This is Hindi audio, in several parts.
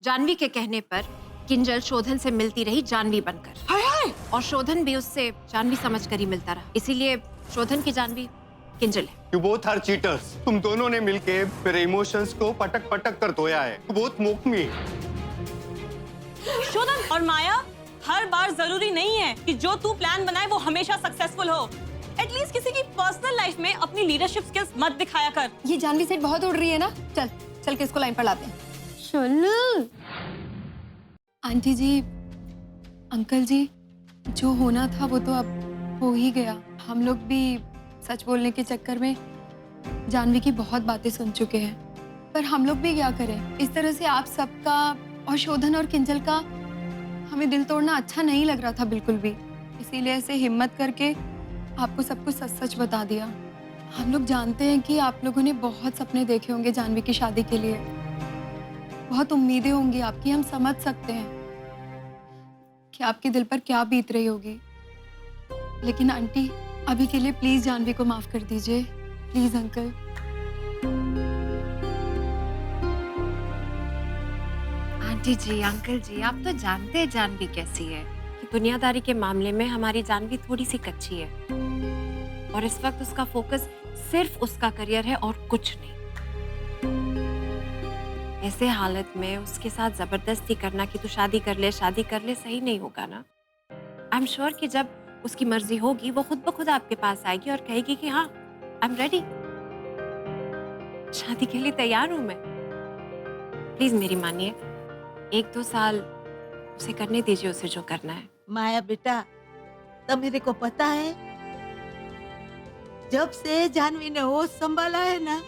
जानवी के कहने पर किंजल शोधन से मिलती रही जानवी बनकर। हाय हाय! और शोधन भी उससे जानवी समझकर ही मिलता रहा। इसीलिए शोधन की जानवी किंजल है। You both are cheaters. तुम दोनों ने मिलके मेरे इमोशंस को पटक पटक कर धोया है। You both mock me. शोधन और माया, हर बार जरूरी नहीं है कि जो तू प्लान बनाए वो हमेशा सक्सेसफुल हो। एटलीस्ट किसी की पर्सनल लाइफ में अपनी लीडरशिप स्किल्स मत दिखाया कर। ये जानवी सेठ बहुत उड़ रही है ना। चल चल के इसको लाइन पर लाते हैं। चल। आंटी जी, अंकल जी, जो होना था वो तो अब हो ही गया। हम लोग भी सच बोलने के चक्कर में जानवी की बहुत बातें सुन चुके हैं, पर हम लोग भी क्या करें। इस तरह से आप सबका और शोधन और किंजल का हमें दिल तोड़ना अच्छा नहीं लग रहा था बिल्कुल भी। इसीलिए ऐसे हिम्मत करके आपको सब कुछ सच सच बता दिया। हम लोग जानते हैं कि आप लोगों ने बहुत सपने देखे होंगे जानवी की शादी के लिए, बहुत उम्मीदें होंगी आपकी। हम समझ सकते हैं कि आपके दिल पर क्या बीत रही होगी, लेकिन आंटी अभी के लिए प्लीज जानवी को माफ कर दीजिए। Please uncle. आंटी जी, अंकल जी, आप तो जानते हैं जानवी कैसी है कि दुनियादारी के मामले में हमारी जानवी थोड़ी सी कच्ची है और इस वक्त उसका फोकस सिर्फ उसका करियर है और कुछ नहीं। ऐसे हालत में उसके साथ जबरदस्ती करना कि तू शादी कर ले सही नहीं होगा ना। आई एम श्योर कि जब उसकी मर्जी होगी वो खुद ब खुद आपके पास आएगी और कहेगी कि हाँ, आई एम रेडी, शादी के लिए तैयार हूं मैं। प्लीज मेरी मानिए, 1-2 साल उसे करने दीजिए, उसे जो करना है। माया बेटा, तब मेरे को पता है, जब से जानवी ने होश संभाला है ना,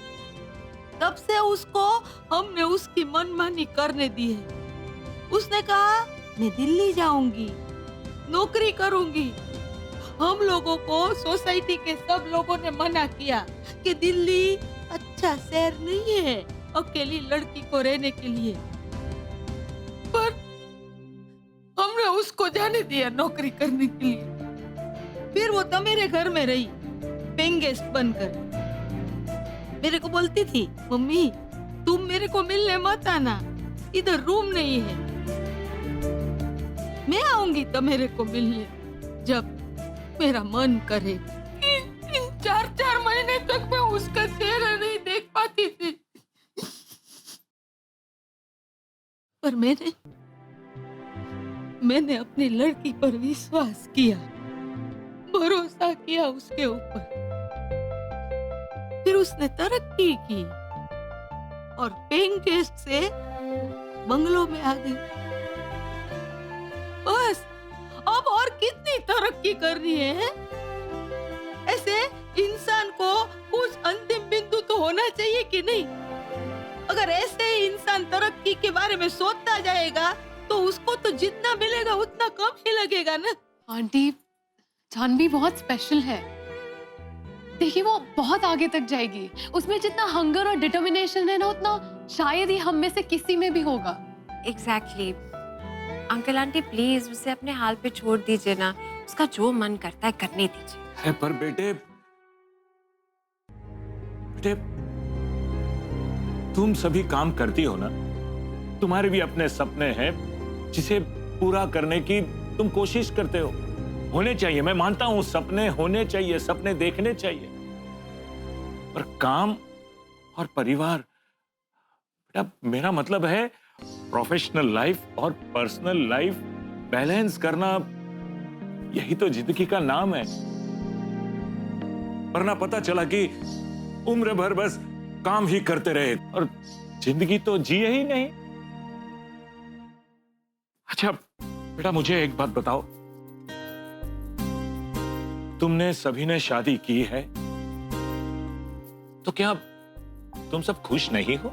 तब से उसको हमने उसकी मनमानी करने दी है। उसने कहा मैं दिल्ली जाऊंगी, नौकरी करूंगी। हम लोगों को सोसाइटी के सब लोगों ने मना किया कि दिल्ली अच्छा शहर नहीं है अकेली लड़की को रहने के लिए, पर हमने उसको जाने दिया नौकरी करने के लिए। फिर वो तो मेरे घर में रही पेइंग गेस्ट बनकर। मेरे को बोलती थी, मम्मी तुम मेरे को मिलने मत आना, इधर रूम नहीं है। मैं आऊंगी तो मेरे को मिलने जब मेरा मन करे। इन 4-4 महीने तक मैं उसका चेहरा नहीं देख पाती थी, पर मैंने अपनी लड़की पर विश्वास किया, भरोसा किया उसके ऊपर। फिर उसने तरक्की की और पेइंग गेस्ट से बंगलों में आ गई। बस अब और कितनी तरक्की करनी है? ऐसे इंसान को कुछ अंतिम बिंदु तो होना चाहिए कि नहीं? अगर ऐसे ही इंसान तरक्की के बारे में सोचता जाएगा तो उसको तो जितना मिलेगा उतना कम ही लगेगा ना। आंटी, जानवी बहुत स्पेशल है। देखिए वो बहुत आगे तक जाएगी। उसमें जितना हंगर और डिटर्मिनेशन है ना, उतना शायद ही हम में से किसी में भी होगा। एग्जैक्टली। अंकल आंटी प्लीज उसे अपने हाल पे छोड़ दीजिए ना, उसका जो मन करता है करने दीजिए। है पर बेटे तुम सभी काम करती हो ना, तुम्हारे भी अपने सपने हैं जिसे पूरा करने की तुम कोशिश करते हो। होने चाहिए, मैं मानता हूं सपने होने चाहिए, सपने देखने चाहिए, पर काम और परिवार, बेटा मेरा मतलब है प्रोफेशनल लाइफ और पर्सनल लाइफ बैलेंस करना, यही तो जिंदगी का नाम है। वरना पता चला कि उम्र भर बस काम ही करते रहे और जिंदगी तो जिए ही नहीं। अच्छा बेटा मुझे एक बात बताओ, तुमने सभी ने शादी की है तो क्या तुम सब खुश नहीं हो?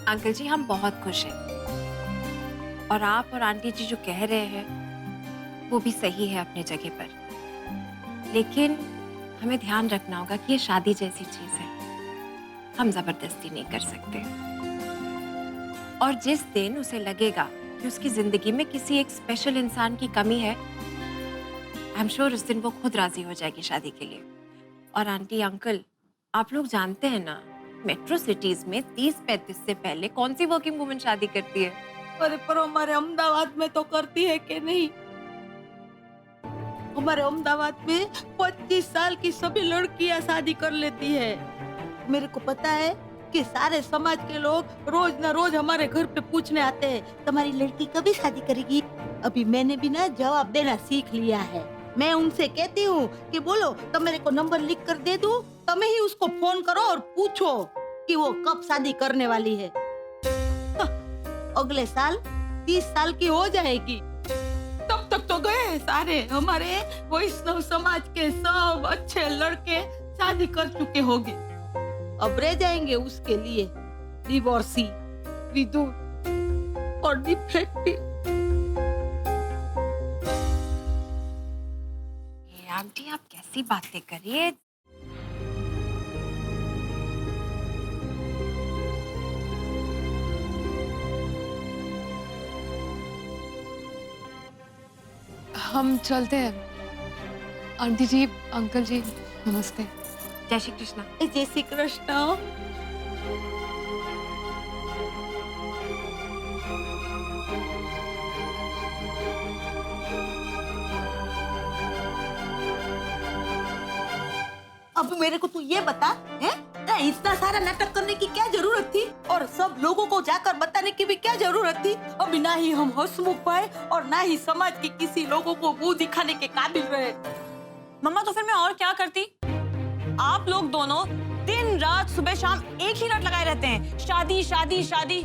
अंकल जी हम बहुत खुश हैं और आप और आंटी जी जो कह रहे हैं वो भी सही है अपने जगह पर, लेकिन हमें ध्यान रखना होगा कि ये शादी जैसी चीज है, हम जबरदस्ती नहीं कर सकते। और जिस दिन उसे लगेगा कि उसकी जिंदगी में किसी एक स्पेशल इंसान की कमी है, आई एम श्योर उस दिन वो खुद राजी हो जाएगी शादी के लिए। और आंटी अंकल आप लोग जानते हैं ना मेट्रो सिटीज में 30-35 से पहले कौन सी वर्किंग वुमन शादी करती है? अरे पर हमारे अहमदाबाद में तो करती है कि नहीं? हमारे अहमदाबाद में 25 साल की सभी लड़कियां शादी कर लेती है। मेरे को पता है कि सारे समाज के लोग रोज ना रोज हमारे घर पे पूछने आते हैं, तुम्हारी लड़की कभी शादी करेगी? अभी मैंने भी ना जवाब देना सीख लिया है। मैं उनसे कहती हूँ कि बोलो तो मेरे को नंबर लिख कर दे दूं, तुम्हें ही उसको फोन करो और पूछो कि वो कब शादी करने वाली है। अगले साल 30 साल की हो जाएगी, तब तक तो गए सारे हमारे वैष्णव समाज के सब अच्छे लड़के शादी कर चुके होंगे। अब रह जाएंगे उसके लिए डिवोर्सी, विधु और डिफेक्टिव। आंटी आप कैसी बातें करिए? हम चलते हैं। आंटी जी, अंकल जी, नमस्ते। जय श्री कृष्णा। जय श्री कृष्ण। अब मेरे को तू ये बता, हैं? इतना सारा नाटक करने की क्या जरूरत थी और सब लोगों को जाकर बताने की भी क्या जरूरत थी? अभी ना ही हम हंसमुख पाए और ना ही समाज के किसी लोगों को मुंह दिखाने के काबिल रहे। मम्मा तो फिर मैं और क्या करती? आप लोग दोनों दिन रात सुबह शाम एक ही रट लगाए रहते हैं, शादी शादी शादी।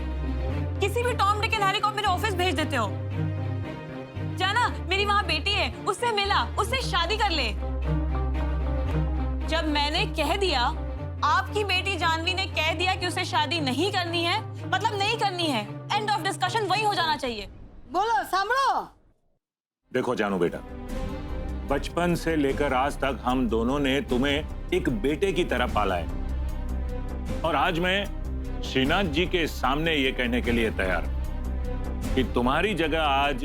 किसी भी टॉम डिक एंड हैरी को मेरे ऑफिस भेज देते हो। जाना, मेरी वहाँ बेटी है, उससे मिला, उससे शादी कर ले। जब मैंने कह दिया, आपकी बेटी जानवी ने कह दिया कि उसे शादी नहीं करनी है, मतलब नहीं करनी है। एंड ऑफ डिस्कशन वही हो जाना चाहिए। बोलो, सांभळो। देखो जानू बेटा, बचपन से लेकर आज तक हम दोनों ने तुम्हें एक बेटे की तरह पाला है और आज मैं श्रीनाथ जी के सामने ये कहने के लिए तैयार हूं कि तुम्हारी जगह आज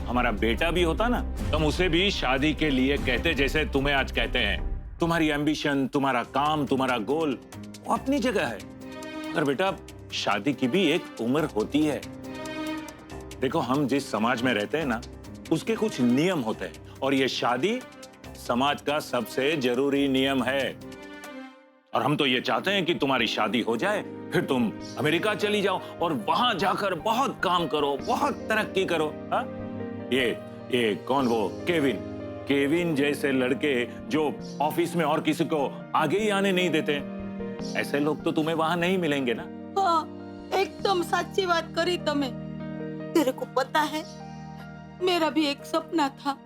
हमारा बेटा भी होता ना, तुम उसे भी शादी के लिए कहते जैसे तुम्हें आज कहते हैं। तुम्हारी एम्बिशन, तुम्हारा काम, तुम्हारा गोल वो अपनी जगह है, पर बेटा शादी की भी एक उम्र होती है। देखो हम जिस समाज में रहते हैं ना, उसके कुछ नियम होते हैं और ये शादी समाज का सबसे जरूरी नियम है। और हम तो ये चाहते हैं कि तुम्हारी शादी हो जाए, फिर तुम अमेरिका चली जाओ और वहां जाकर बहुत काम करो, बहुत तरक्की करो। हा? ये कौन, वो केविन जैसे लड़के जो ऑफिस में और किसी को आगे ही आने नहीं देते, ऐसे लोग तो तुम्हें वहां नहीं मिलेंगे ना। हाँ, एकदम सच्ची बात करी तमे। तेरे को पता है, मेरा भी एक सपना था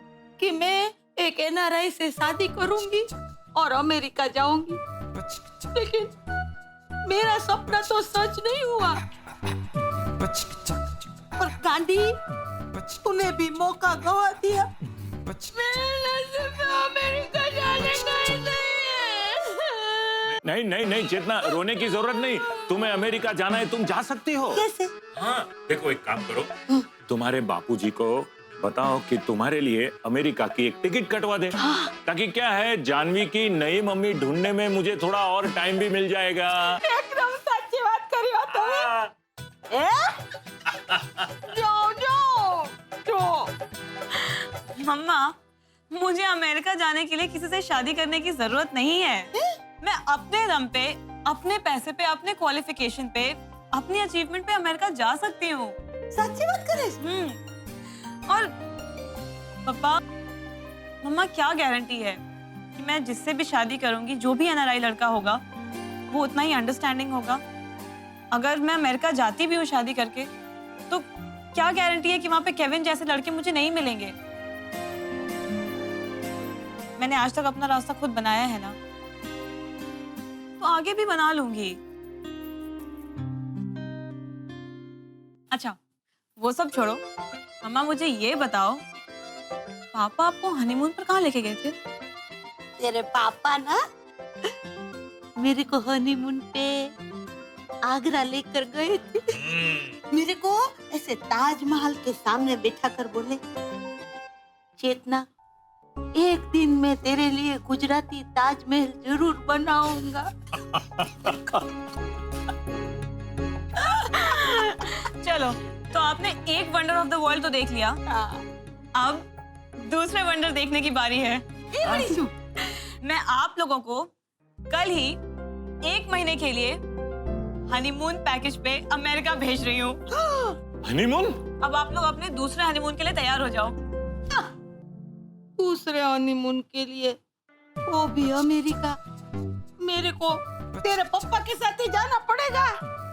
कि मैं एक एनआरआई से शादी करूंगी और अमेरिका जाऊंगी, लेकिन मेरा सपना तो सच नहीं हुआ। और गांधी, तूने भी मौका गवा दिया। मेरे नसीब में अमेरिका जाने का ही नहीं है। नहीं चेतना, रोने की जरूरत नहीं। तुम्हें अमेरिका जाना है, तुम जा सकती हो। कैसे? हाँ, देखो एक काम करो, तुम्हारे बापूजी को बताओ कि तुम्हारे लिए अमेरिका की एक टिकट कटवा दे, ताकि क्या है, जानवी की नई मम्मी ढूंढने में मुझे थोड़ा और टाइम भी मिल जाएगा। एकदम सच्ची बात करी हो तुम। जो मम्मा, मुझे अमेरिका जाने के लिए किसी से शादी करने की जरूरत नहीं है। मैं अपने दम पे, अपने पैसे पे, अपने क्वालिफिकेशन पे, अपनी अचीवमेंट पे अमेरिका जा सकती हूँ। सच्ची बात करे? और पापा, मम्मा क्या गारंटी है कि मैं जिससे भी शादी करूंगी, जो भी एनआरआई लड़का होगा, वो उतना ही अंडरस्टैंडिंग होगा? अगर मैं अमेरिका जाती भी हूँ शादी करके, तो क्या गारंटी है कि वहां पे केविन जैसे लड़के मुझे नहीं मिलेंगे? मैंने आज तक अपना रास्ता खुद बनाया है ना, तो आगे भी बना लूंगी। अच्छा, वो सब छोड़ो, मम्मा मुझे ये बताओ, पापा आपको हनीमून पर कहाँ लेके गए थे? तेरे पापा ना मेरे को हनीमून पे आगरा लेकर गए थे। मेरे को ऐसे ताजमहल के सामने बैठा कर बोले, चेतना एक दिन मैं तेरे लिए गुजराती ताजमहल जरूर बनाऊंगा। चलो, तो आपने एक वंडर ऑफ द वर्ल्ड तो देख लिया, अब दूसरे वंडर देखने की बारी है। मैं आप लोगों को कल ही 1 महीने के लिए हनीमून पैकेज पे अमेरिका भेज रही हूँ। हनीमून? अब आप लोग अपने दूसरे हनीमून के लिए तैयार हो जाओ। दूसरे हनीमून के लिए, वो भी अमेरिका। मेरे को तेरे पापा के साथ ही जाना पड़ेगा,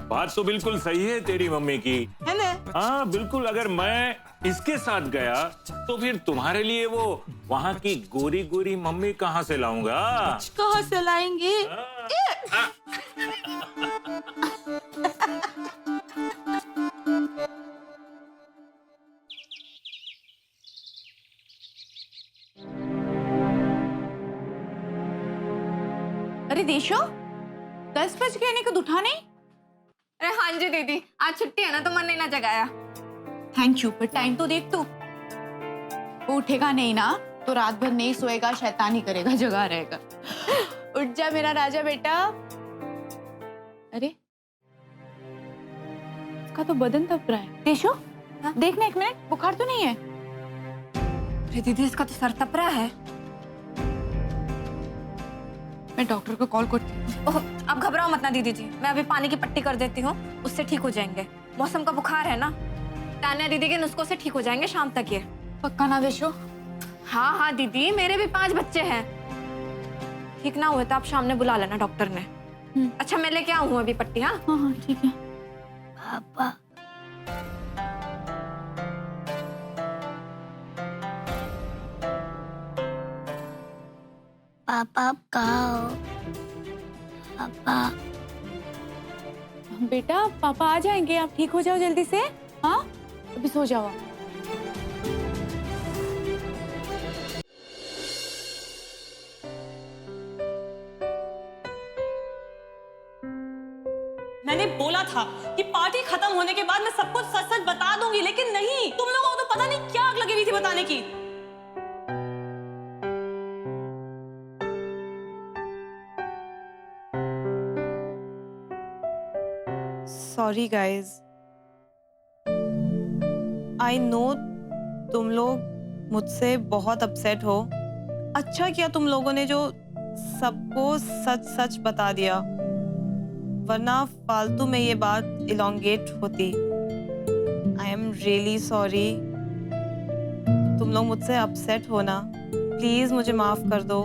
बात तो बिल्कुल सही है तेरी मम्मी की। है ना? हाँ बिल्कुल, अगर मैं इसके साथ गया तो फिर तुम्हारे लिए वो वहाँ की गोरी गोरी मम्मी कहाँ से लाऊंगा? कहाँ से लाएंगे? अरे देशो, 10 बज गए, नहीं कुछ उठा नहीं? अरे हाँ जी दीदी, आज छुट्टी है ना तो मन नहीं ना जगाया। थैंक यू, पर टाइम तो देख तू। वो उठेगा नहीं ना तो रात भर नहीं सोएगा, शैतानी करेगा, जगा रहेगा। उठ जा मेरा राजा बेटा। अरे इसका तो बदन तप रहा है। देशो, देखना 1 मिनट, बुखार तो नहीं है? अरे दीदी, इसका तो सर तप रहा है। मैं डॉक्टर को कॉल करती हूँ। ओह, आप घबराओ मत ना दीदी जी, मैं अभी पानी की पट्टी कर देती हूँ, उससे ठीक हो जाएंगे। मौसम का बुखार है ना, तान्या दीदी के नुस्खों से ठीक हो जाएंगे शाम तक ये। पक्का ना देशो? हाँ हाँ दीदी, मेरे भी 5 बच्चे हैं। ठीक ना हुए तो आप सामने बुला लेना डॉक्टर ने। अच्छा, मैं लेके आऊँ अभी पट्टी। हाँ हाँ हाँ ठीक है। पापा, पापा आप कहाँ हो? पापा, बेटा पापा आ जाएंगे, आप ठीक हो जाओ जल्दी से। हाँ अभी सो जाओ आप। मैंने बोला था कि पार्टी खत्म होने के बाद मैं सब कुछ सच सच बता दूंगी, लेकिन नहीं, तुम लोगों को तो पता नहीं क्या आग लगी हुई थी बताने की। सॉरी गाइज, आई नो तुम लोग मुझसे बहुत अपसेट हो। अच्छा किया तुम लोगों ने जो सबको सच सच बता दिया, वरना फालतू में ये बात इलोंगेट होती। I am really sorry. तुम लोग मुझसे अपसेट हो ना, प्लीज मुझे माफ कर दो।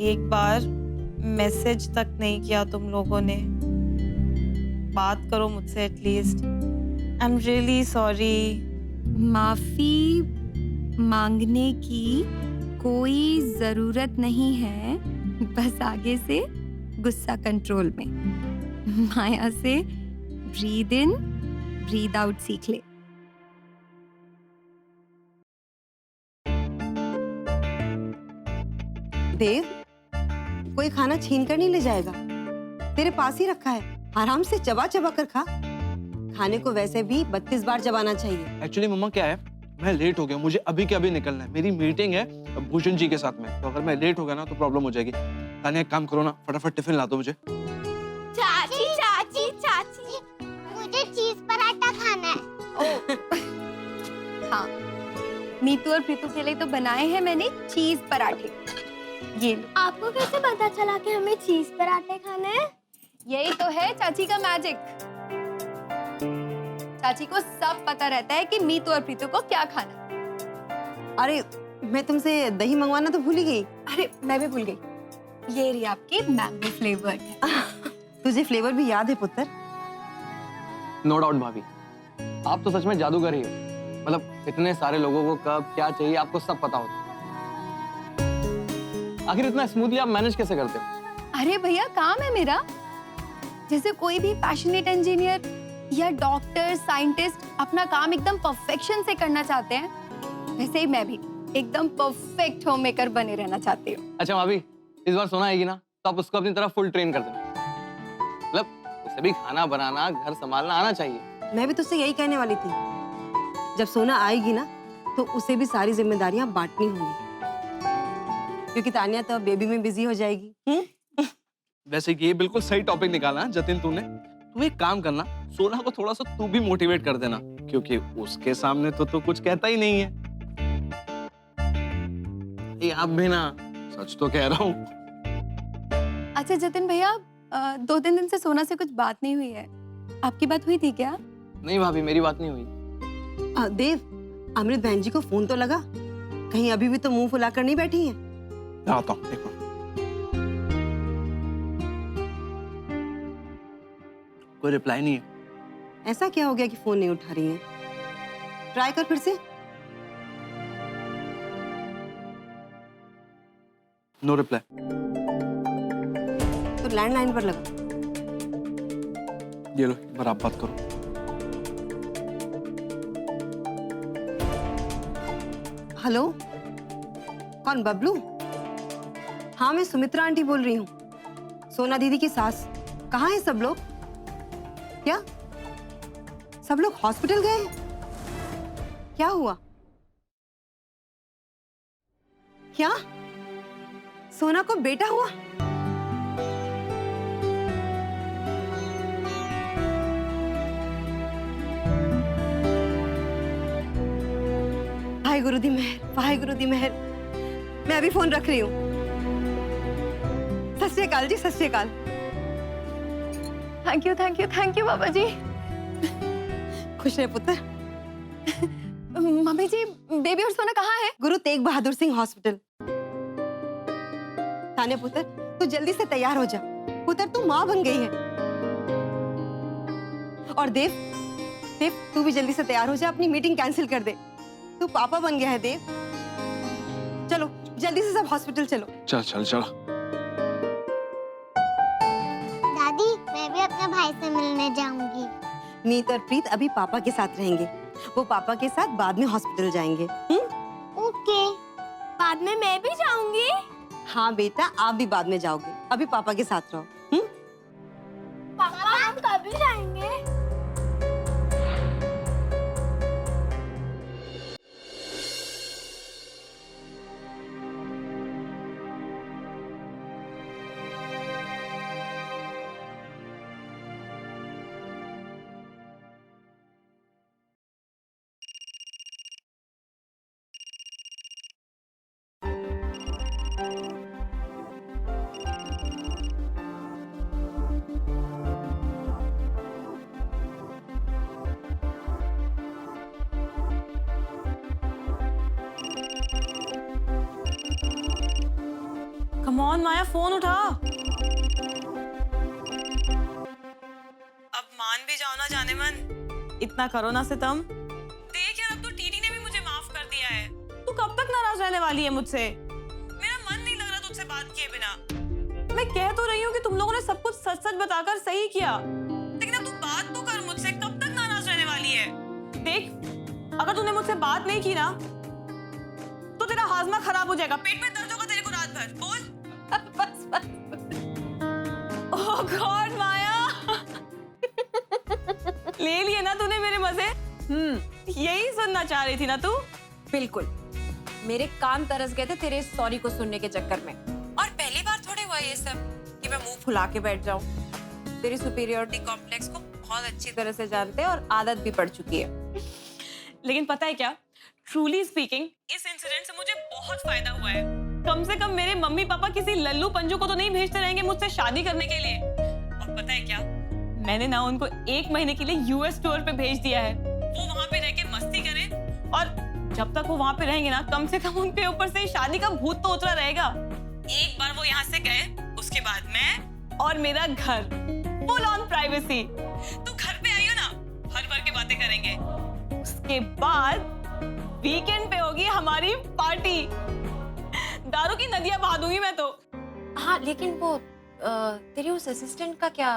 एक बार मैसेज तक नहीं किया तुम लोगों ने, बात करो मुझसे at least. I am really sorry. माफी मांगने की कोई जरूरत नहीं है, बस आगे से गुस्सा कंट्रोल में। माया से ब्रीद इन ब्रीद आउट सीख ले। देव, कोई खाना छीन कर नहीं ले जाएगा, तेरे पास ही रखा है, आराम से चबा चबा कर खा। खाने को वैसे भी 32 बार चबाना चाहिए। एक्चुअली मम्मा क्या है, मैं लेट हो गया, मुझे अभी के अभी निकलना है, मेरी मीटिंग है भूषण जी के साथ में, तो अगर मैं लेट हो गया ना तो प्रॉब्लम हो जाएगी। तान्या एक काम करो ना, फटाफट टिफिन ला दो मुझे। चाची चाची चाची, मुझे चीज पराठा खाना है। हाँ, मीतू और प्रीतू के लिए तो बनाए हैं मैंने चीज पराठे। ये लो। आपको कैसे पता चला कि हमें चीज पराठे खाने हैं? यही तो है चाची का मैजिक। चाची को सब पता रहता है कि मीतू और प्रीतू को क्या खाना है। अरे मैं तुमसे दही मंगवाना तो भूल ही गई। अरे मैं भी भूल गई, ये रही आपकी मैंगो फ्लेवर्ड। तुझे फ्लेवर भी याद है पुत्र? नो डाउट भाभी, आप तो सच में जादूगर ही हो। मतलब इतने सारे लोगों को कब क्या चाहिए आपको सब पता होता है। आखिर इतना स्मूथली आप मैनेज कैसे करते हो? अरे भैया, काम है मेरा। जैसे कोई भी पैशनेट इंजीनियर या डॉक्टर साइंटिस्ट अपना काम एकदम परफेक्शन से करना चाहते हैं, वैसे ही मैं भी एकदम परफेक्ट होममेकर बने रहना चाहती हूँ। अच्छा भाभी, इस बार सोना आएगी ना तो आप उसको अपनी तरफ फुल ट्रेन कर देना। मतलब उसे भी खाना बनाना, घर संभालना आना चाहिए। मैं भी तुझसे यही कहने वाली थी, जब सोना आएगी ना तो उसे भी सारी जिम्मेदारियां बांटनी होंगी, क्योंकि तानिया तो अब बेबी में बिजी हो जाएगी। वैसे कि ये बिल्कुल सही टॉपिक निकाला है जतिन तूने। तू एक काम करना, सोना को थोड़ा सा तू भी मोटिवेट कर देना, क्योंकि उसके सामने तो तू कुछ कहता ही नहीं है। ये आप भी ना, सच तो कह रहा हूँ। अच्छा जतिन भैया, 2-3 दिन से सोना से कुछ बात नहीं हुई है। आपकी बात हुई थी क्या? नहीं भाभी, मेरी बात नहीं हुई। देव, अमृत बहन जी को फोन तो लगा, कहीं अभी भी तो मुंह फुलाकर नहीं बैठी हैं? आता हूँ, देखो। कोई रिप्लाई नहीं है। ऐसा क्या हो गया कि फोन नहीं उठा रही हैं? ट्राई कर फिर से। No reply. तो लैंडलाइन पर लगा। ये लो, एक बार आप बात करो। हेलो, कौन? बबलू? हाँ, मैं सुमित्रा आंटी बोल रही हूँ, सोना दीदी की सास। कहाँ है सब लोग? क्या सब लोग हॉस्पिटल गए? क्या हुआ? क्या सोना को बेटा हुआ? वाहिगुरु दी मेहर, वाहिगुरु दी मेहर। मैं अभी फोन रख रही हूँ। सत श्री अकाल जी, सत श्री अकाल। थैंक यू बाबा जी। खुश रहे पुत्र। मम्मी जी, बेबी और सोना कहाँ है? गुरु तेग बहादुर सिंह हॉस्पिटल। ताने पुत्र, तू जल्दी से तैयार हो जा। पुत्र, तू माँ बन गई है। और देव, तू भी जल्दी से तैयार हो जा, अपनी मीटिंग कैंसिल कर दे। तू पापा बन गया है देव। चलो जल्दी से सब हॉस्पिटल चलो। चल चल चलो। दादी, मैं भी अपने भाई से मिलने जाऊंगी। मीत और प्रीत अभी पापा के साथ रहेंगे, वो पापा के साथ बाद में हॉस्पिटल जाएंगे। ओके। बाद में मैं भी जाऊंगी? हाँ बेटा, आप भी बाद में जाओगे, अभी पापा के साथ रहो। पापा, हम कभी जाएंगे? कम ऑन माया, फोन उठा। अब मान भी जाओ ना जाने मन, इतना करो ना सितम। देख यार, अब तो टीटी ने भी मुझे माफ कर दिया है। तू कब तक नाराज रहने वाली है मुझसे? मेरा मन नहीं लग रहा तुझसे बात किए बिना। मैं कह तो रही हूँ कि तुम लोगों ने सब कुछ सच सच बताकर सही किया, लेकिन अब तू बात तो कर मुझसे। कब तक नाराज रहने वाली है? देख, अगर तूने मुझसे बात नहीं की ना तो तेरा हाजमा खराब हो जाएगा, पेट में दर्द होगा तेरे को रात भर। बोल। बस। ओह गॉड माया, ले लिए ना तूने मेरे मजे। यही सुनना चाह रही थी ना तू? बिल्कुल, मेरे कान तरस गए थे तेरे सॉरी को सुनने के चक्कर में। और पहली बार थोड़े हुआ ये सब कि मैं मुंह फुला के बैठ जाऊं। तेरी सुपीरियरिटी कॉम्प्लेक्स को बहुत अच्छी तरह से जानते हैं और आदत भी पड़ चुकी है। लेकिन पता है क्या, ट्रूली स्पीकिंग, इस इंसिडेंट से मुझे बहुत फायदा हुआ है। कम से कम मेरे मम्मी पापा किसी लल्लू पंजू को तो नहीं भेजते रहेंगे मुझसे शादी करने के लिए। और पता है क्या, मैंने ना उनको 1 महीने के लिए यूएस टूर पे भेज दिया है। वो वहां पे रह के मस्ती करें, और जब तक वो वहां पे रहेंगे ना, कम से कम उनके ऊपर से शादी का भूत तो उतरा रहेगा। एक बार वो यहाँ से गए, उसके बाद मैं और मेरा घर, फुल ऑन प्राइवेसी। तू घर पे आई हो ना, भर भर के बातें करेंगे। उसके बाद वीकेंड पे होगी हमारी पार्टी। दारू की नदियां बहा दूंगी मैं तो। हाँ, लेकिन वो तेरी उस असिस्टेंट का क्या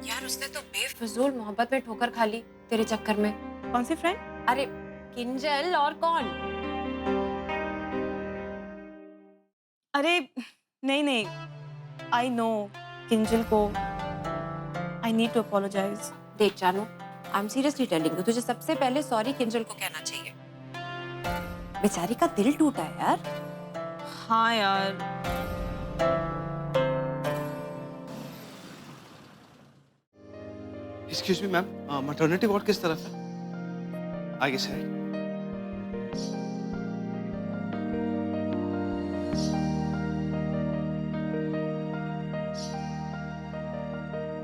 यार? उसने तो बेफिजूल मोहब्बत में ठोकर खा ली तेरे चक्कर में। कौन सी फ्रेंड? अरे किंजल, और कौन? अरे नहीं, आई नो किंजल को आई नीड टू अपोलोजाइज। देख जानू, I am seriously telling you, तुझे सबसे पहले सॉरी किंजल को कहना चाहिए। बेचारी का दिल टूटा है यार। हाँ यार, excuse me ma'am, maternity ward किस तरफ है? आगे से राइट।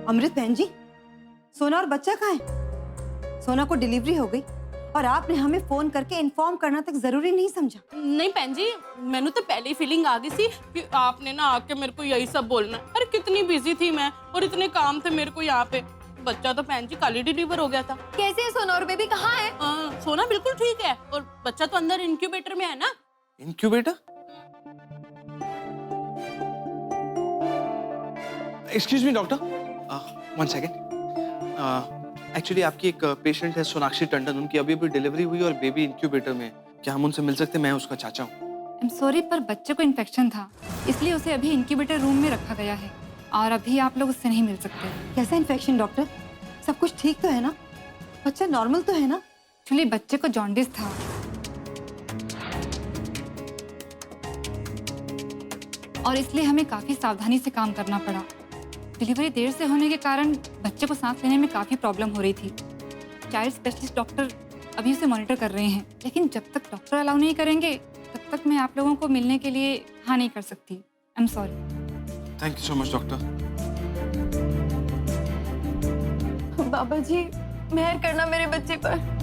अमृत बहन जी, सोना और बच्चा कहाँ है? सोना को डिलीवरी हो गई और आपने हमें फोन करके इन्फॉर्म करना तक जरूरी नहीं समझा। नहीं बहन जी, मैंने तो पहले ही फीलिंग आ गई थी कि आपने ना आके मेरे को यही सब बोलना है। अरे कितनी बिजी थी मैं और इतने काम थे मेरे को यहाँ पे। बच्चा तो बहन जी कल ही डिलीवर हो गया था। कैसे है सोना और बेबी कहाँ है? सोना बिल्कुल ठीक है और बच्चा तो अंदर इंक्यूबेटर में है ना। Incubator? Excuse me doctor, 1 second. Actually आपकी एक पेशेंट है सोनाक्षी टंडन, उनकी अभी अभी डिलीवरी हुई और बेबी इंक्यूबेटर में। क्या हम उनसे मिल सकते हैं? मैं उसका चाचा हूँ। आई एम सॉरी, पर बच्चे को इन्फेक्शन था, इसलिए उसे अभी इंक्यूबेटर रूम में रखा गया है और अभी आप लोग उससे नहीं मिल सकते। कैसा इन्फेक्शन डॉक्टर? सब कुछ ठीक तो है ना? बच्चा नॉर्मल तो है ना? एक्चुअली बच्चे को जॉन्डिस था। और इसलिए हमें काफी सावधानी से काम करना पड़ा। डिलीवरी देर से होने के कारण बच्चे को सांस लेने में काफी प्रॉब्लम हो रही थी। चाइल्ड स्पेशलिस्ट डॉक्टर अभी उसे मॉनिटर कर रहे हैं, लेकिन जब तक डॉक्टर अलाउ नहीं करेंगे तब तक मैं आप लोगों को मिलने के लिए हाँ नहीं कर सकती। I am sorry. Thank you so much doctor. Baba ji, मेहर करना मेरे बच्चे पर।